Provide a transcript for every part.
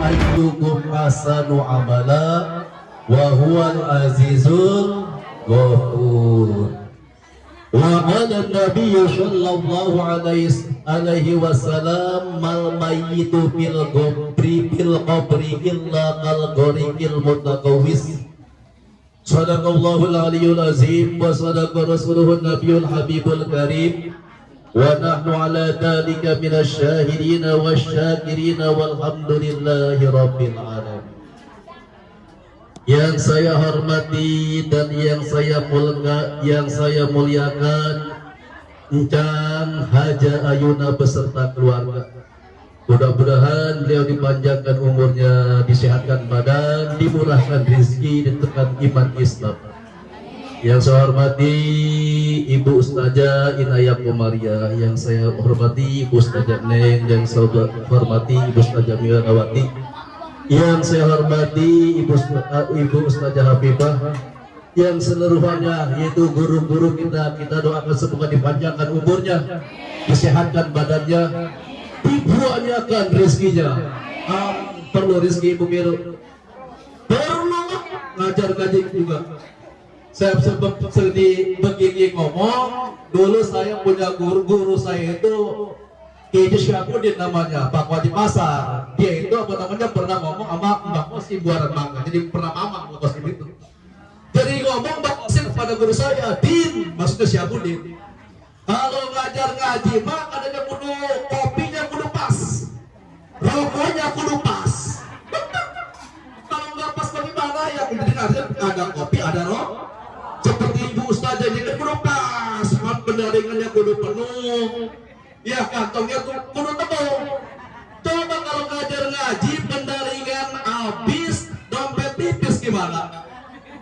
ayyukum ahsanu amala wa huwal azizul ghafur. Wa qala Nabi sallallahu alaihi wasallam mal mayyitu fil qabri illa kal ghariqil mutakawwis. Sadaqallahul aliyyul azim wa sadaqa rasuluhun nabiyul habibul karim wa nahnu ala dhalika minasy syahidin wasyakirin walhamdulillahi rabbil alamin. Yang saya hormati dan yang saya muliakan Encang Haja Ayuna beserta keluarga. Mudah-mudahan beliau dipanjangkan umurnya, disehatkan badan, dimurahkan rezeki, ditekan iman Islam. Yang saya hormati Ibu Ustazah Inayah Komaria, yang saya hormati Ibu Ustazah Neng, yang saya hormati Ibu Ustazah Mirawati, yang saya hormati Ibu Ustazah Habibah, yang seluruhnya yaitu guru-guru kita doakan semoga dipanjangkan umurnya, disehatkan badannya, dibuahkan rezekinya. Perlu rezeki Ibu Miru, perlu ngajar ngaji juga. Saya seperti begini ngomong, dulu saya punya guru saya itu Kiai Syakudin namanya, Pak Wajib Pasar. Dia itu pernah ngomong sama Mbak Kosim Buaran Mangga. Jadi pernah mamang Mbak Kosim itu. Jadi ngomong Mbak Kosim kepada guru saya, Din, maksudnya Syakudin, kalau ngajar ngaji mah adanya kudu kopinya kudu pas, rokoknya kudu pas. Kalau nggak pas bagaimana ya? Ada kopi, ada rokok. Seperti Ibu Ustazah ini kan kudu pas, pendaringannya kudu penuh. Ya kantongnya kudu tebal. Coba kalau ngajar ngaji pendaringan habis, dompet tipis gimana?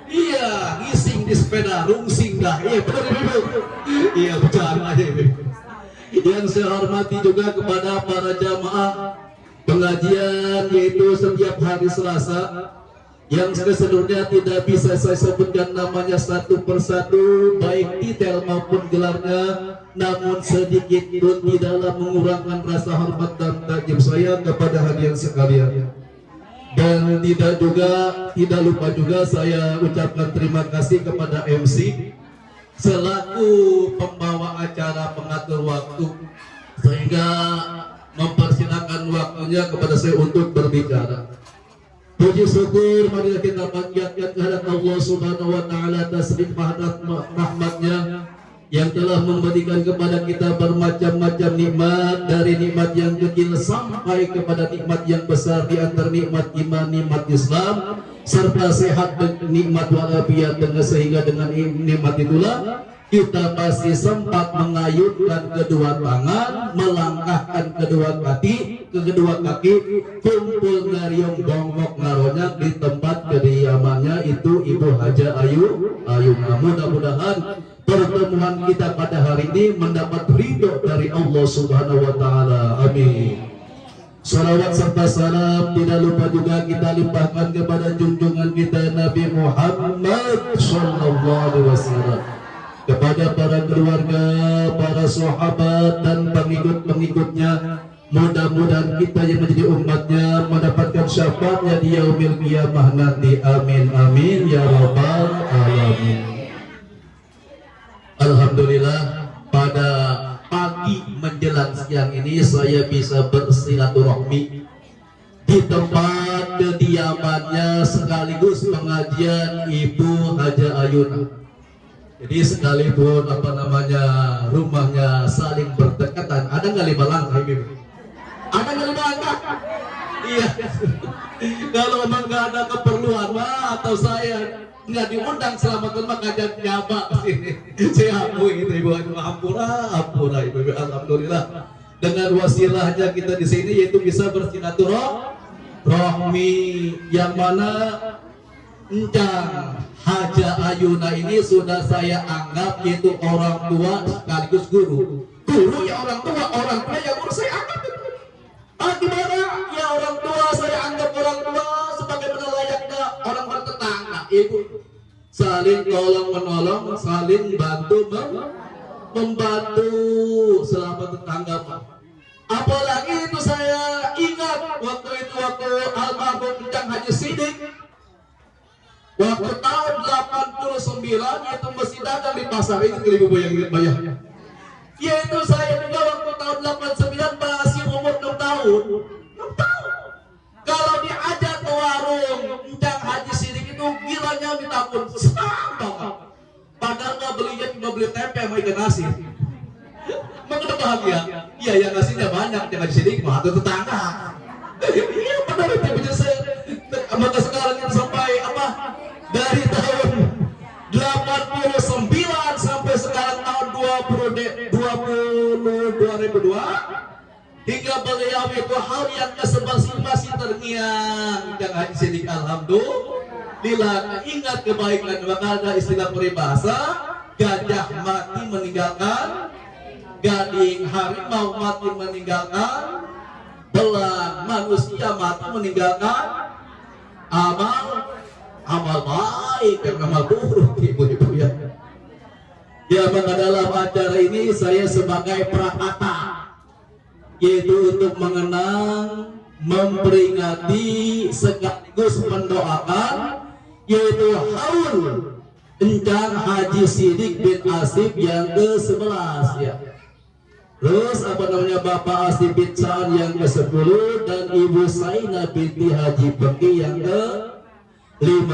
Iya, ngising di sepeda, rungsing dah. Iya benar Ibu. Iya bercanda aja Ibu. Yang saya hormati juga kepada para jamaah pengajian yaitu setiap hari Selasa, yang seluruhnya tidak bisa saya sebutkan namanya satu persatu, baik detail maupun gelarnya, namun sedikit pun tidaklah mengurangkan rasa hormat dan takjub saya kepada hadirin sekalian. Dan tidak lupa juga saya ucapkan terima kasih kepada MC selaku pembawa acara, pengatur waktu, sehingga mempersilahkan waktunya kepada saya untuk berbicara. Puji syukur marilah kita panjatkan kehadirat Allah Subhanahu wa taala atas rahmatnya yang telah memberikan kepada kita bermacam-macam nikmat, dari nikmat yang kecil sampai kepada nikmat yang besar, di antara nikmat iman, nikmat Islam, serta sehat dan nikmat walafiat, sehingga dengan nikmat itulah kita pasti sempat mengayunkan kedua tangan, melangkahkan kedua kaki, kumpul ngariung bongkok ngaronya di tempat kediamannya itu Ibu Haja Ayuna. Mudah-mudahan pertemuan kita pada hari ini mendapat ridho dari Allah Subhanahu wa taala. Amin. Salawat serta salam tidak lupa juga kita limpahkan kepada junjungan kita Nabi Muhammad sallallahu alaihi wasallam, kepada para keluarga, para sahabat dan pengikut-pengikutnya. Mudah-mudahan kita yang menjadi umatnya mendapatkan syafaatnya di yaumil qiyamah nanti. Amin amin ya rabbal alamin. Alhamdulillah, pada pagi menjelang siang ini saya bisa bersilaturahmi di tempat kediamannya sekaligus pengajian Ibu Haja Ayuna. Jadi sekalipun rumahnya saling berdekatan, ada nggak 5 langkah Ibu? Ada nggak 5 langkah? Iya. Kalau memang nggak ada keperluan atau saya nggak diundang selamat kajian nyaba sini, saya akui itu Ibu. Ampura Ibu. Alhamdulillah dengan wasilahnya kita di sini yaitu bisa bersilaturahmi, yang mana Encang Haja Ayuna ini sudah saya anggap yaitu orang tua sekaligus guru. Guru ya orang tua ya guru saya anggap. Gimana ya orang tua saya anggap orang tua sebagaimana layaknya orang bertetangga. Ibu saling tolong menolong, saling bantu membantu selama tetangga Pak. Apalagi itu saya ingat waktu itu almarhum Ujang Haji Sidik waktu tahun 89 itu masih dagang di pasar itu ke Ibu yang bayar. Yaitu saya juga waktu tahun 89 masih umur 6 tahun. 6 tahun. Kalau diajak ke warung Ujang Haji Sidik itu gilanya minta pun senang banget. Padahal nggak belinya cuma beli tempe sama ikan asin. Mengenai bahagia. Iya yang nasinya banyak, jangan di sini mah atau tetangga. Iya benar itu bisa saya. Maka sekarang ini sampai apa? Dari tahun 89 sampai sekarang tahun 2002 hingga beliau itu hal yang masih terngiang jangan di sini alhamdulillah ingat kebaikan maka ada istilah peribahasa gajah mati meninggalkan gading, harimau mati meninggalkan belang, manusia mati meninggalkan amal baik dan amal buruk ibu-ibu ya. Ya maka dalam acara ini saya sebagai prakata yaitu untuk mengenang, memperingati sekaligus mendoakan yaitu haul Ujang Haji Sidik bin Asif yang ke-11 ya. Terus apa namanya Bapak Asif bin Sa'an yang ke-10 dan Ibu Saina binti Haji Beki yang ke-5.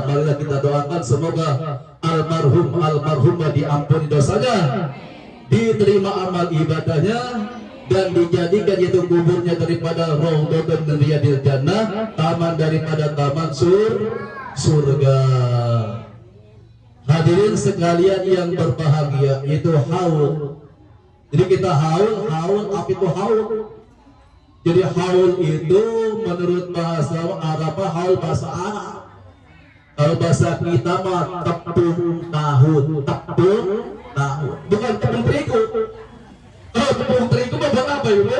Marilah kita doakan semoga almarhumah diampuni dosanya, diterima amal ibadahnya dan dijadikan itu kuburnya daripada raudhatun min riyadil jannah, taman daripada taman surga. Hadirin sekalian yang berbahagia, itu haul. Jadi kita haul apa itu haul? Jadi haul itu menurut bahasa Arab, haul bahasa Arab. Kalau bahasa kita mah tepung tahu, bukan tepung terigu. Kalau tepung terigu mah buat apa ibu?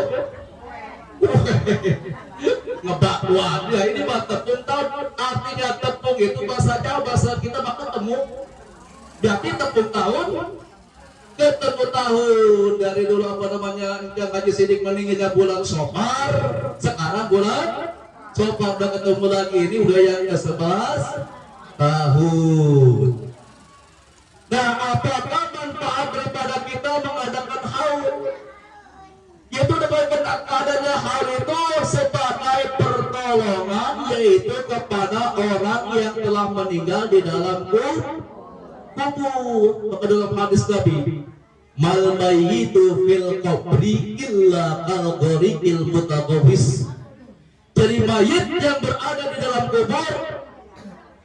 Ngebakwan. Ya ini mah tepung tahu, artinya tepung itu bahasa Jawa, bahasa kita mah ketemu. Berarti tepung tahun, ketemu tahun dari dulu apa namanya yang Haji Sidik meninggalnya bulan Sofar, sekarang bulan Sofar udah ketemu lagi ini udah yang ke-11 tahun. Nah, apakah manfaat daripada kita mengadakan haul? Yaitu dengan adanya hal itu sebagai pertolongan yaitu kepada orang yang telah meninggal di dalam kubur. Maka dalam hadis Nabi, mal mayyitu fil qabri illa kal ghariqil mutaqawwis. Jadi mayit yang berada di dalam kubur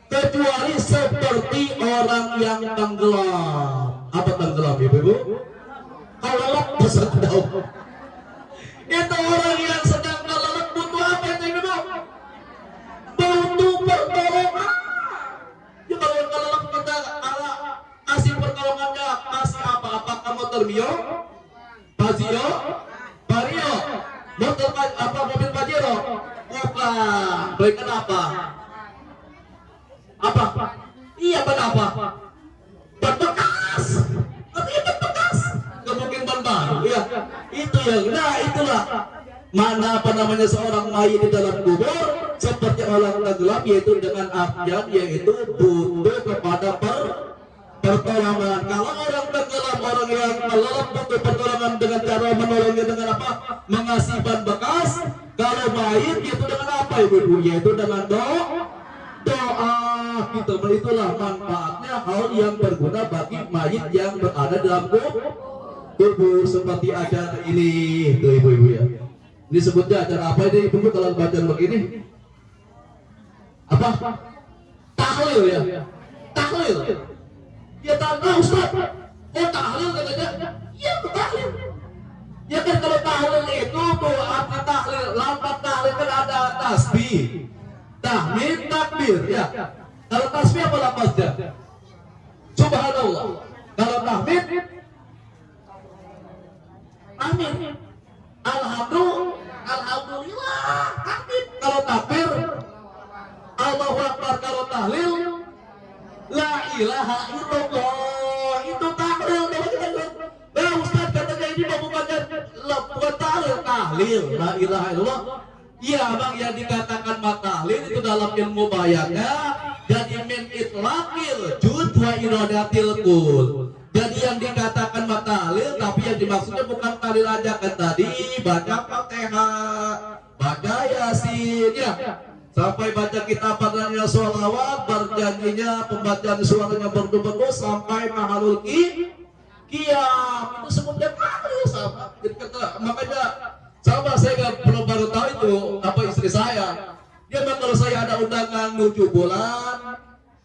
kecuali seperti orang yang tenggelam. Apa tenggelam ibu-ibu? Kelelep bahasa Daun. Itu orang yang sedang kelelep butuh apa itu ibu-ibu? Butuh pertolongan. Ya kalau yang kelelep kita kasih pertolongannya kasih apa? Apakah motor Mio? Pajero? Vario? Motor apa mobil Pajero? Bukan. Berikan apa? Apa? Iya apa? Ban bekas. Artinya ban bekas. Gak mungkin ban baru. Ya, itu yang. Nah itulah. Mana apa namanya seorang mayit di dalam kubur seperti orang tenggelam yaitu dengan artian yaitu butuh kepada pertolongan. Kalau orang tenggelam, orang yang kelelep butuh pertolongan dengan cara menolongnya dengan apa? Mengasih ban bekas. Kalau mayit itu dengan apa ibu-ibu? Yaitu dengan doa kita. Itulah manfaatnya hal yang berguna bagi mayit yang berada dalam kubur seperti acara ini tuh ibu-ibu ya. Ini sebutnya acara apa ini ibu-ibu kalau baca begini? Apa? Tahlil ya. Tahlil. Ya tahlil Ustaz. Oh tahlil katanya. Iya tahlil. Ya kan kalau tahlil itu tuh apa tahlil? Lafaz tahlil kan ada tasbih, tahmid, takbir ya. Kalau tasbih apa lafaznya? Subhanallah. Kalau tahmid amin. Alhamdulillah. Takbir. Kalau takbir Allahu Akbar. Kalau tahlil la ilaha illallah. Itu tahlil. Nah Ustaz katanya ini bukan tahlil tahlil la ilaha illallah. Iya bang, yang dikatakan matahlil itu dalam ilmu bayannya jadi min itlaqil juz wa iradatil kul. Jadi yang dikatakan matahlil tapi yang dimaksudnya bukan tahlil aja kan tadi baca Fatihah, baca Yasin ya. Sampai baca kitab padanya sholawat, berjanjinya pembacaan suaranya berdu-berdu sampai mahalul qiyam. Itu sebutnya tahlil sama. Jadi kata makanya sama saya belum baru tahu itu apa istri saya. Dia bilang kalau saya ada undangan 7 bulan,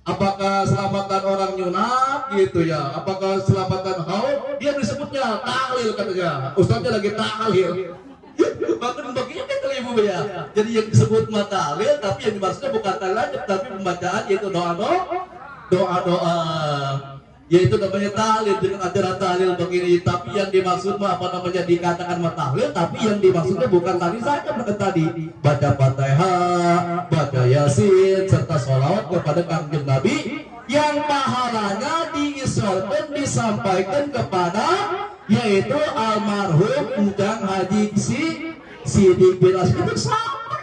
apakah selamatan orang nyunat gitu ya, apakah selamatan haul, dia disebutnya tahlil katanya. Ustaznya lagi tahlil. Bahkan bagian itu ibu ya. Jadi yang disebut matahlil tapi yang dimaksudnya bukan tahlil tapi pembacaan yaitu doa-doa. Yaitu namanya tahlil dengan ajaran tahlil begini, tapi yang dimaksud apa namanya dikatakan matahlil tapi yang dimaksudnya bukan tahlil saja seperti tadi baca Fatihah, baca Yasin serta sholawat kepada Kanjeng Nabi yang pahalanya diisyaratkan disampaikan kepada yaitu almarhum Ujang Haji Sidik bin Asmi itu sama.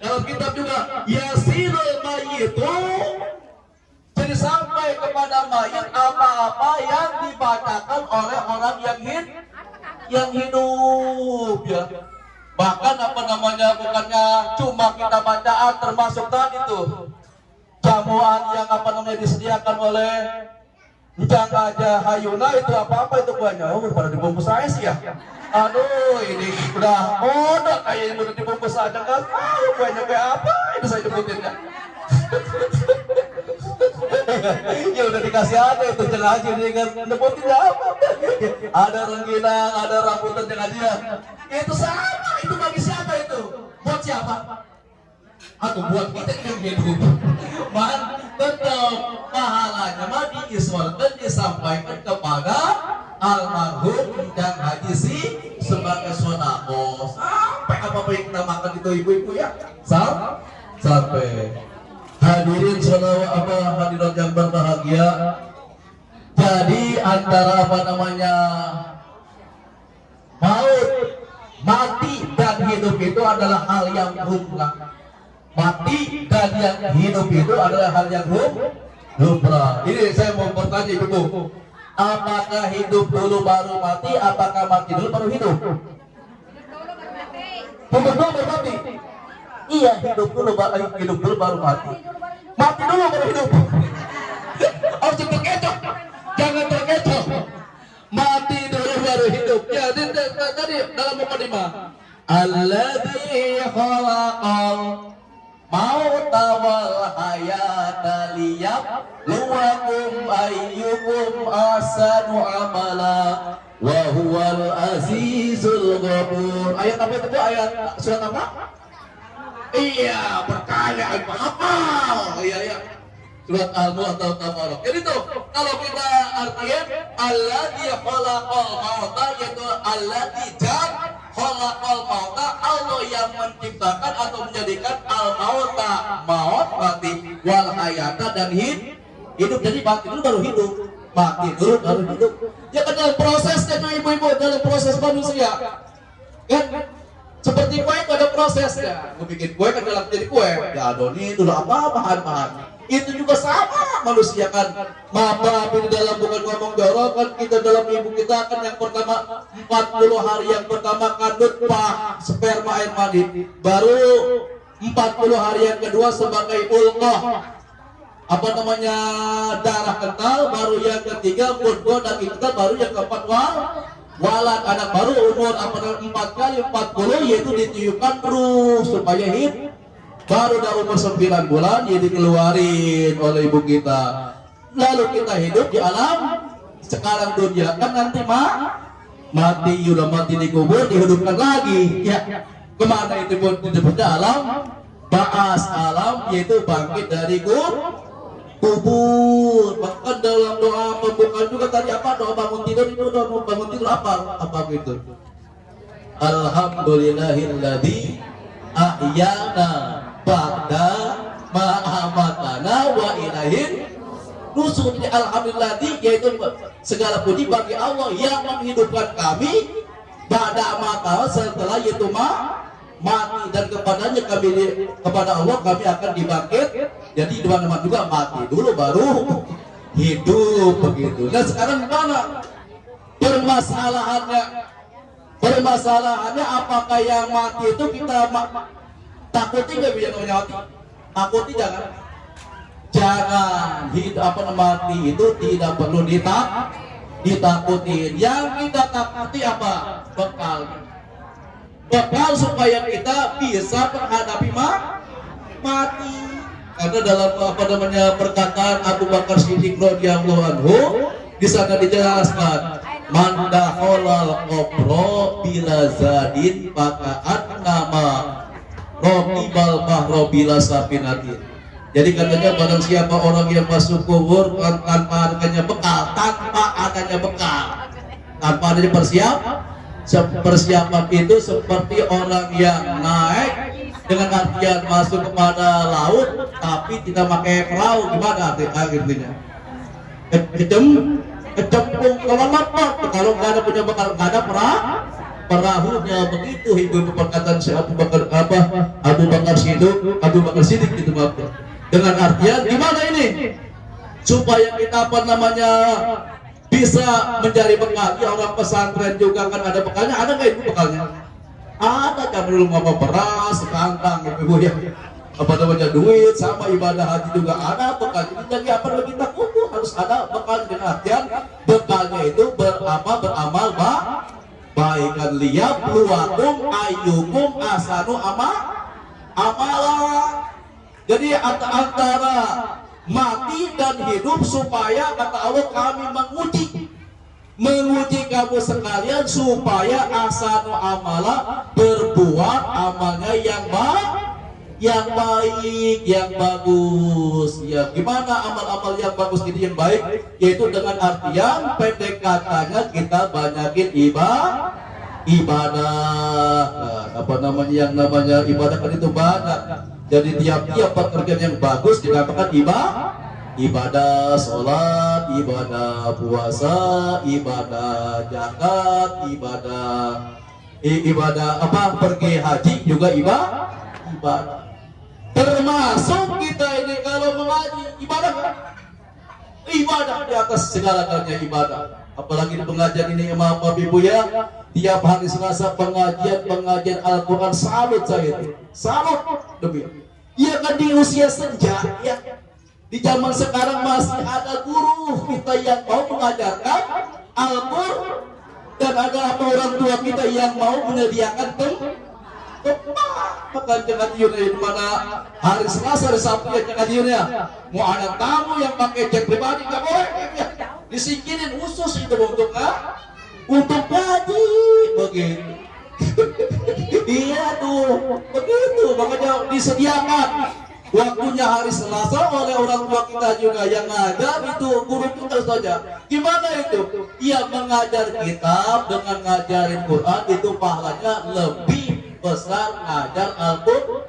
Dalam kitab juga Yasinul Mayyitu, jadi sampai kepada mayit apa-apa yang dibacakan oleh orang yang hidup ya. Bahkan apa namanya bukannya cuma kita bacaan termasuk tadi tuh jamuan yang apa namanya disediakan oleh Ujang aja Hayuna itu apa-apa itu banyak. Oh pada dibungkus saya sih ya. Aduh ini udah udah kayak udah dibungkus aja kan. Banyak kayak apa itu saya sebutin ya. Ya udah dikasih aja itu jangan aja ini kan sebutin apa. Ada rengginang, ada rambutan jangan aja. Itu sama, itu bagi siapa itu? Buat siapa? Atau buat kita yang hidup. Man, tetap pahalanya mah diisyaratkan disampaikan kepada almarhum Ujang Haji sebagai sedekah. Sampai apa yang kita makan itu ibu-ibu ya? Sampai hadirin saudara apa hadirat yang berbahagia. Jadi antara apa namanya maut, mati dan hidup itu adalah hal yang lumrah. Mati dan yang hidup itu adalah hal yang lumrah. Ini saya mau bertanya ibu, apakah hidup dulu baru mati? Apakah mati dulu baru hidup? Hidup dulu baru mati. Iya, hidup dulu baru mati. Mati dulu baru hidup. Harus terkecoh, jangan terkecoh. Mati dulu baru hidup. Ya, tadi dalam mukadimah. Alladzi khalaqal mauta wal hayata liyabluwakum ayyukum ahsanu amala wa huwal azizul ghafur. Ayat apa itu? Ayat surat apa? Iya, berkaya hafal. Iya. Surat Al-Mulk atau Tabarok. Jadi tuh kalau kita artikan alladzi khalaqal mauta yaitu alladzi khalaqal mauta, Allah yang menciptakan atau menjadikan al-mauta maut mati wal hayata dan hidup. Jadi mati dulu baru hidup. Mati dulu baru hidup. Ya kan dalam prosesnya tuh ibu-ibu, dalam proses manusia. Kan seperti kue itu ada prosesnya. Gue bikin kue kan dalam jadi kue. Ya adoni dulu apa bahan-bahan. Itu juga sama manusia kan. Mama di dalam bukan ngomong jorok kan kita dalam ibu kita kan yang pertama 40 hari yang pertama kan nutfah sperma air mani. Baru 40 hari yang kedua sebagai ulqah. Apa namanya darah kental. Baru yang ketiga mudghah daging kental. Baru yang keempat walad anak baru umur apa 4 kali 40 yaitu ditiupkan ruh supaya hidup. Baru dah umur 9 bulan ya dikeluarin oleh ibu kita. Lalu kita hidup di alam sekarang dunia kan nanti mati udah mati dikubur dihidupkan lagi ya. Kemana itu pun disebutnya alam ba'as, alam yaitu bangkit dari kubur. Bahkan dalam doa pembukaan juga tadi apa doa bangun tidur itu doa bangun tidur apa gitu. Alhamdulillahilladzi ahyana ba'da ma'amatana wa ilaihin nusyur. Alhamdulillah yaitu segala puji bagi Allah yang menghidupkan kami ba'da mata, setelah itu mati, dan kepada Allah kami akan dibangkit. Jadi teman-teman juga mati dulu baru hidup begitu. Dan sekarang gimana permasalahannya apakah yang mati itu kita takuti nggak biar mati? Takuti jangan mati itu tidak perlu ditakutin. Yang kita takuti apa? Bekal supaya kita bisa menghadapi mati. Karena dalam perkataan Abu Bakar Siddiq radhiyallahu anhu di sana dijelaskan, man dakhalal qabra bila zadin faka'at nama raqibal bahra bila safinatin. Jadi katanya barang siapa orang yang masuk kubur tanpa adanya bekal, tanpa adanya persiapan itu seperti orang yang naik dengan artian masuk kepada laut tapi tidak pakai perahu. Gimana artinya? Kecemplung kalau lapar, kalau nggak ada punya bekal, nggak ada perahunya. Begitu ibu perkataan si Abu Bakar Siddiq gitu, maaf. Dengan artian gimana ini supaya kita bisa mencari bekal. Ya orang pesantren juga kan ada bekalnya, ada nggak ibu bekalnya? Ada kan dulu beras, kantang, ibu ya. Duit sama ibadah haji juga ada bekal. Jadi apa lagi takut harus ada bekal. Dengan artian bekalnya itu beramal baikan liyab luwakum ayyukum asanu amala. Jadi antara mati dan hidup supaya kata Allah kami menguji kamu sekalian supaya asanu amala berbuat amalnya yang baik, yang bagus. Ya, gimana amal-amal yang bagus ini yang baik? Yaitu dengan artian pendek katanya kita banyakin ibadah. Yang namanya ibadah kan itu banyak. Jadi tiap-tiap pekerjaan yang bagus dikatakan ibadah sholat, ibadah puasa, ibadah zakat, ibadah pergi haji juga ibadah. Termasuk kita ini kalau mengaji ibadah di atas segala-galanya ibadah. Apalagi pengajian ini Bapak Ibu ya, tiap hari Selasa pengajian Al-Quran, salut saya itu, salut demi. Iya kan di usia senja ya, di zaman sekarang masih ada guru kita yang mau mengajarkan Al-Quran, dan ada orang tua kita yang mau menyediakan tempat jangan di mana hari Selasa, hari Sabtu ya jangan diunnya. Mau ada tamu yang pakai jet pribadi nggak boleh, disingkirin khusus itu untuk ngaji begitu. Iya tuh begitu, makanya disediakan waktunya hari Selasa oleh orang tua kita juga yang ngajar itu guru kita saja. Gimana itu? Ia mengajar kitab dengan ngajarin Quran itu pahalanya lebih besar ngajar Al-Quran.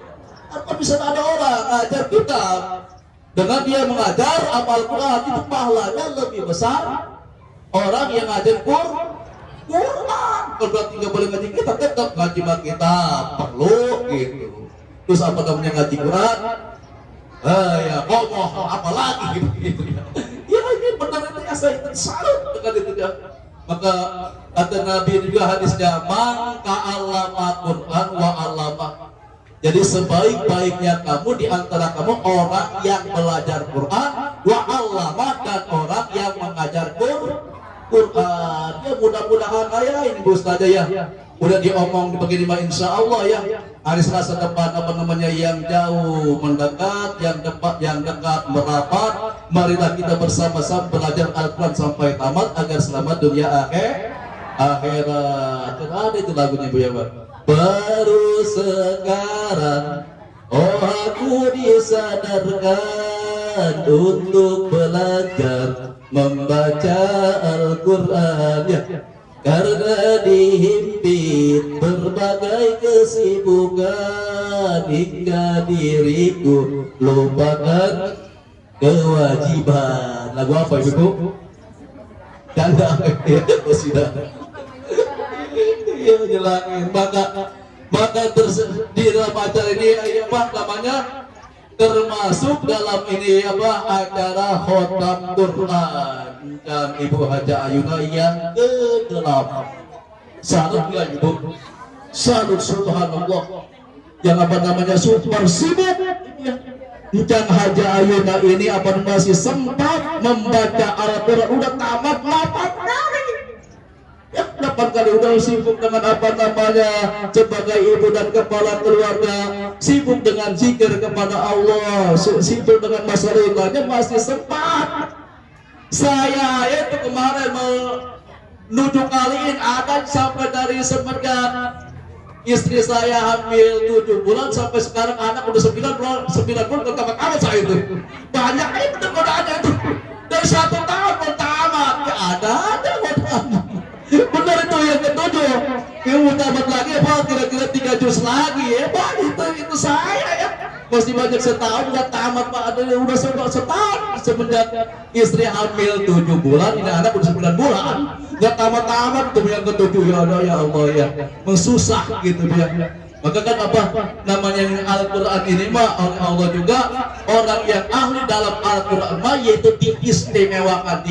Apa bisa ada orang ngajar kitab dengan dia mengajar Al-Quran itu pahalanya lebih besar orang yang ngajar Quran. Kalau berarti nggak boleh ngaji kitab, tetap ngaji kitab perlu gitu. Terus apa namanya ngaji Quran? Ya ngomong apalagi gitu ya. Ya ini benar itu ya, saya salut dengan itu ya. Maka kata Nabi juga hadisnya, man ta'allama Quran wa 'allama. Jadi sebaik-baiknya kamu di antara kamu orang yang belajar Quran wa 'allama, dan orang yang mengajar Quran. Ya mudah-mudahan ini Bu Ustaz ya. Udah diomong begini mah insya Allah ya. Hari Selasa depan yang jauh mendekat, yang dekat merapat. Marilah kita bersama-sama belajar Al-Quran sampai tamat agar selamat dunia akhirat. Ada itu lagunya Bu ya Pak. Baru sekarang aku disadarkan untuk belajar membaca Al-Quran ya. Karena dihimpit berbagai kesibukan hingga diriku lupakan kewajiban. Lagu apa Ibu? Danda ya sudah. nyelangin. Maka di dalam acara ini apa namanya termasuk dalam ini apa acara khotam Quran dan Ibu Haja Ayuna yang ke-8. Salut ya Ibu, salut subhanallah. Yang apa namanya super sibuk. Dan Haja Ayuna ini apa masih sempat membaca Al-Quran udah tamat 8 kali. Ya, 8 kali udah sibuk dengan apa namanya sebagai ibu dan kepala keluarga, sibuk dengan zikir kepada Allah, sibuk dengan masalah lainnya masih sempat. Saya itu kemarin menuju kaliin ada sampai dari Semedan. Istri saya hamil 7 bulan sampai sekarang anak udah 9 bulan berkabak amat saya itu. Banyak itu godaannya itu. Dari 1 tahun tamat. Ya ada godaan. Benar itu yang ke-7. Yang mau tamat lagi apa kira-kira 3 juz lagi ya. Pak itu saya ya. Masih banyak setahun udah tamat Pak. Ada yang udah setahun semenjak istri hamil 7 bulan, ini anak udah 9 bulan. Gak tamat-tamat tuh yang ke-7 ya Allah ya Allah ya. Mensusah gitu dia. Maka kan apa namanya Al-Quran ini mah oleh Allah juga orang yang ahli dalam Al-Quran mah yaitu diistimewakan.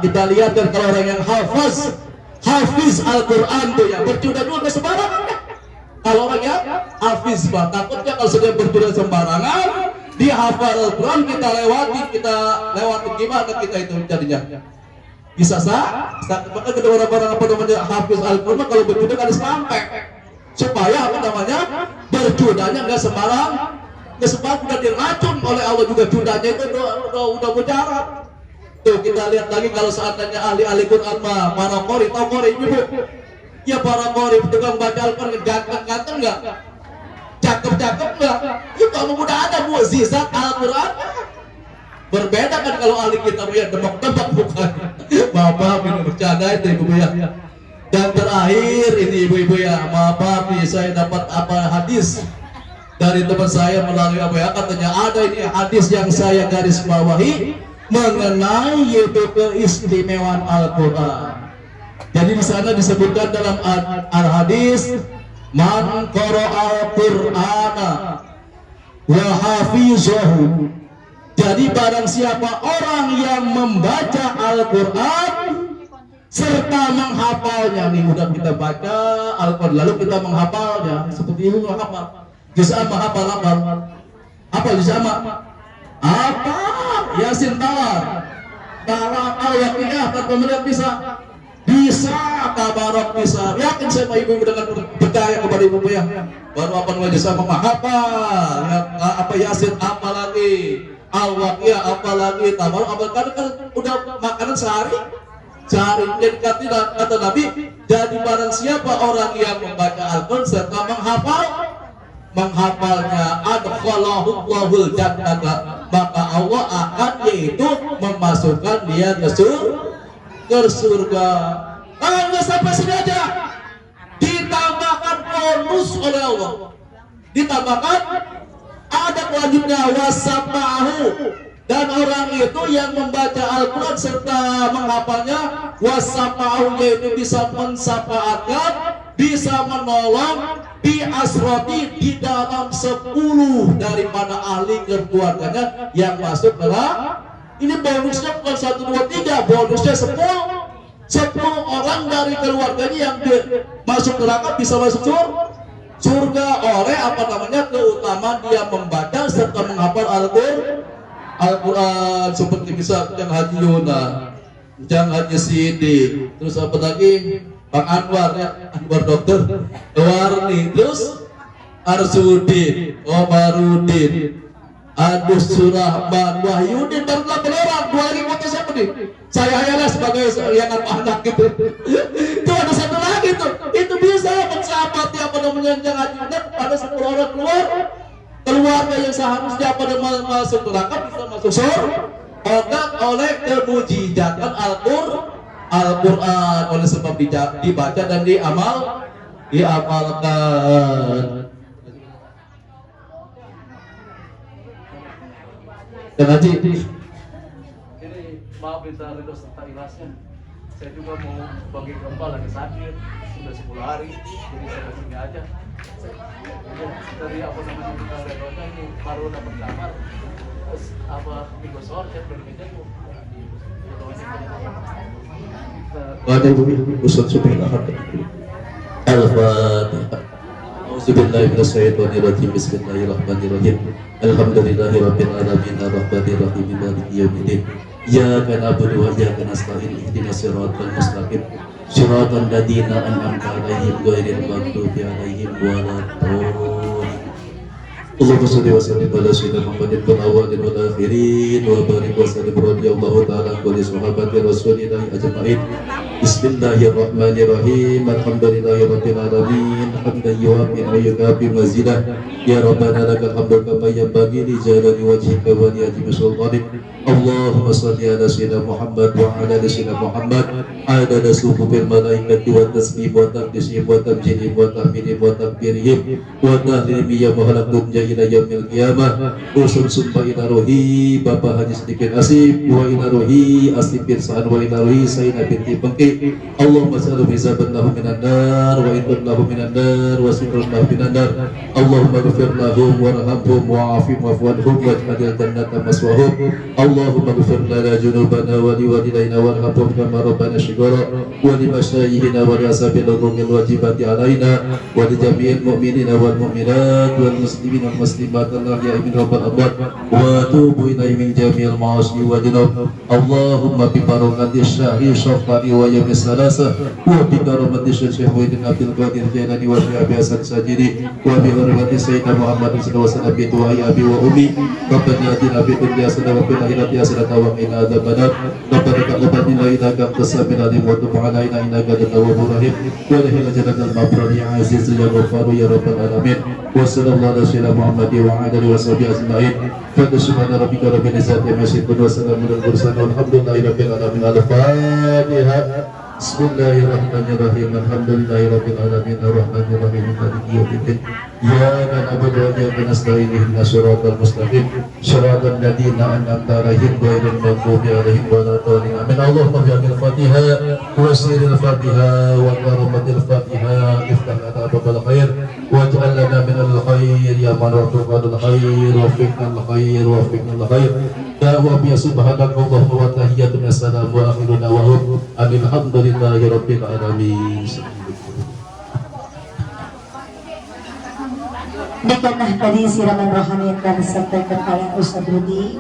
Kita lihat kan kalau orang yang hafiz Al-Quran tuh ya berjuda-juda ke sembarangan. Kalau orang yang hafiz mah takutnya kalau sudah berjuda sembarangan dia hafal Al-Quran kita lewati gimana kita itu jadinya bisa maka kedua orang apa namanya hafiz Al-Quran kalau berjuda kan sampai supaya apa namanya berjudanya nggak sembarang udah diracun oleh Allah juga judanya itu udah mujarab. Tuh kita lihat lagi kalau seandainya ahli Quran mah para qori tahu qori ibu ya para qori tukang baca Al-Quran ganteng nggak cakep nggak itu udah ada mukjizat Al-Quran. Berbeda kan kalau ahli kitab ya demak-demak bukan. Maaf ini bercanda itu ibu ya. Dan terakhir ini ibu-ibu ya, maaf nih saya dapat apa hadis dari teman saya melalui apa ya katanya ada ini hadis yang saya garis bawahi mengenai yaitu keistimewaan Al-Quran. Jadi di sana disebutkan dalam al-hadis man qara'al Qur'ana wa hafizahu. Jadi barang siapa orang yang membaca Al-Quran serta menghafalnya, nih udah kita baca Al-Quran lalu kita menghafalnya seperti ini menghafal. Juz amma apa juz amma? Apa? Yasin tawar. Tawar al-waqiah tanpa melihat bisa tabarok bisa. Yakin saya ibu dengan percaya kepada ibu ya. Baru apa namanya juz amma menghafal ya, apa Yasin apa lagi? Al-waqiah apalagi tabar kan udah makanan sehari jadi kata Nabi jadi barang siapa orang yang membaca Al-Quran serta menghafalnya adkhalahu Allahul jannata maka Allah akan yaitu memasukkan dia ke surga. Nggak sampai sini aja ditambahkan bonus oleh Allah ditambahkan ada selanjutnya wasamahu dan orang itu yang membaca Al-Quran serta menghafalnya wasamahu yaitu bisa mensafaatkan bisa menolong di asroti di dalam 10 daripada ahli keluarganya yang masuk dalam ini bonusnya bukan 1, 2, 3 bonusnya 10 orang dari keluarganya yang masuk neraka bisa masuk surga oleh apa namanya keutamaan dia membaca serta menghafal Al-Quran seperti bisa yang Haji Yuna, yang Haji Sidi, terus apa lagi Bang Anwar ya Anwar dokter Warni, terus Arsudin, Omarudin, Adus Surahman, Wahyudin dan 8 orang. 2 lagi kota siapa nih? Saya hayalah sebagai yang anak gitu. Itu ada 1 lagi tuh. Itu bisa mensahabat apa namanya yang hajinya pada 10 orang keluarga yang seharusnya pada masuk neraka bisa masuk surga oleh kemujizatan Al-Quran oleh sebab dibaca dan diamalkan. Dan Haji ini maaf minta ridho serta ikhlasnya saya juga mau bagi kembal lagi sakit sudah 10 hari, jadi saya kesini aja. Dari apa namanya kita redonya ini baru dapat kamar, terus apa minggu sore saya belum ketemu. Ada Ustaz Subhanallah. Al-Fatihah. Auzubillahi minasyaitonirrajim. Bismillahirrahmanirrahim. Alhamdulillahirabbil alamin arrahmanir rahim maliki yaumiddin. Iyyaka na'budu wa iyyaka nasta'in ihdinas siratal mustaqim. Shiratal ladzina an'amta 'alaihim ghairil maghdubi 'alaihim waladdallin. Allahumma shalli wa sallim ala sayyidina Muhammadin fil awwalin wal akhirin wa barik wa sallim radhiyallahu ta'ala an kulli sahabati rasulillahi ajma'in. Bismillahirrahmanirrahim. Alhamdulillahirabbil alamin. Hamdan yuwafi wa yukafi mazidah. Ya Rabbana lakal hamdu kama yanbaghi li jalali wajhika wa li azimi sultanik. Allahumma shalli ala sayyidina Muhammad wa ala ali sayyidina Muhammad adada suhufil malaikati wa tasbih wa taqdisih wa tabjilih wa tahmidih wa takbirih wa tahlimi ya mahalaktum ila yaumil qiyamah. Usul sumpah ila rohi Bapak Haji Sedikit Asif wa ila rohi Asif Pirsaan wa ila rohi Sayyidina binti Pengki. Allahumma sallu bizaban lahu minan nar wa idun lahu minan nar wa sitrun lahu minan nar. Allahumma ghafir lahum warhamhum wa'afim wa'fuanhum waj'alil jannata maswahum. Allahumma ghafir lana junubana wa liwalidayna warhamhum kama rabbana shighara wa li masyayikhina wa li ashabil umumil wajibati alaina wa li jami'il mu'minina wal mu'minat wal muslimin wal muslimat al-ahya'i min rabbal amwat wa tubu ilaihi min jami'il ma'asi wa junub. Allahumma bi barakati syahri syafari wa yawmi salasa wa bi karamati Syekh Muhyiddin Abdul Qadir Jailani wa bi Abi Hasan Sajidi wa bi hurmati Sayyidina Muhammad sallallahu alaihi wasallam bi du'ai abi wa ummi rabbana atina fid dunya hasanah wa fil akhirati hasanah wa qina adzabannar. Rabbana taqabbal minna innaka antas samiul alim wa tub alaina innaka antat tawwabur rahim wa adkhilna jannatal mabrar ya aziz ya ghafar ya rabbal alamin. Wa sallallahu ala sayyidina Muhammad wa ala alihi wa sahbihi ajma'in. Fa subhana rabbika rabbil izzati amma yasifun wa salamun alal mursalin walhamdulillahi rabbil alamin. Al-Fatihah. Bismillahirrahmanirrahim. Alhamdulillahirabbil alamin arrahmanir rahim maliki yaumiddin. Iyyaka na'budu wa iyyaka nasta'in ihdinas siratal mustaqim siratal ladzina an'amta 'alaihim ghairil maghdubi 'alaihim waladdallin. Amin. Allahumma bi'il Fatihah wa sirril Fatihah wa karamatil Fatihah iftah lana babal khair waj'al lana minal khair ya man rafiqal khair wa fiqal khair wa fiqal khair. Ya Rabbi subhanakallahumma wa tahiyyatuna assalamu wa akhiruna wa hum alhamdulillahi rabbil alamin. Demikianlah tadi siraman rohani yang kami sampaikan oleh Ustaz Rudi.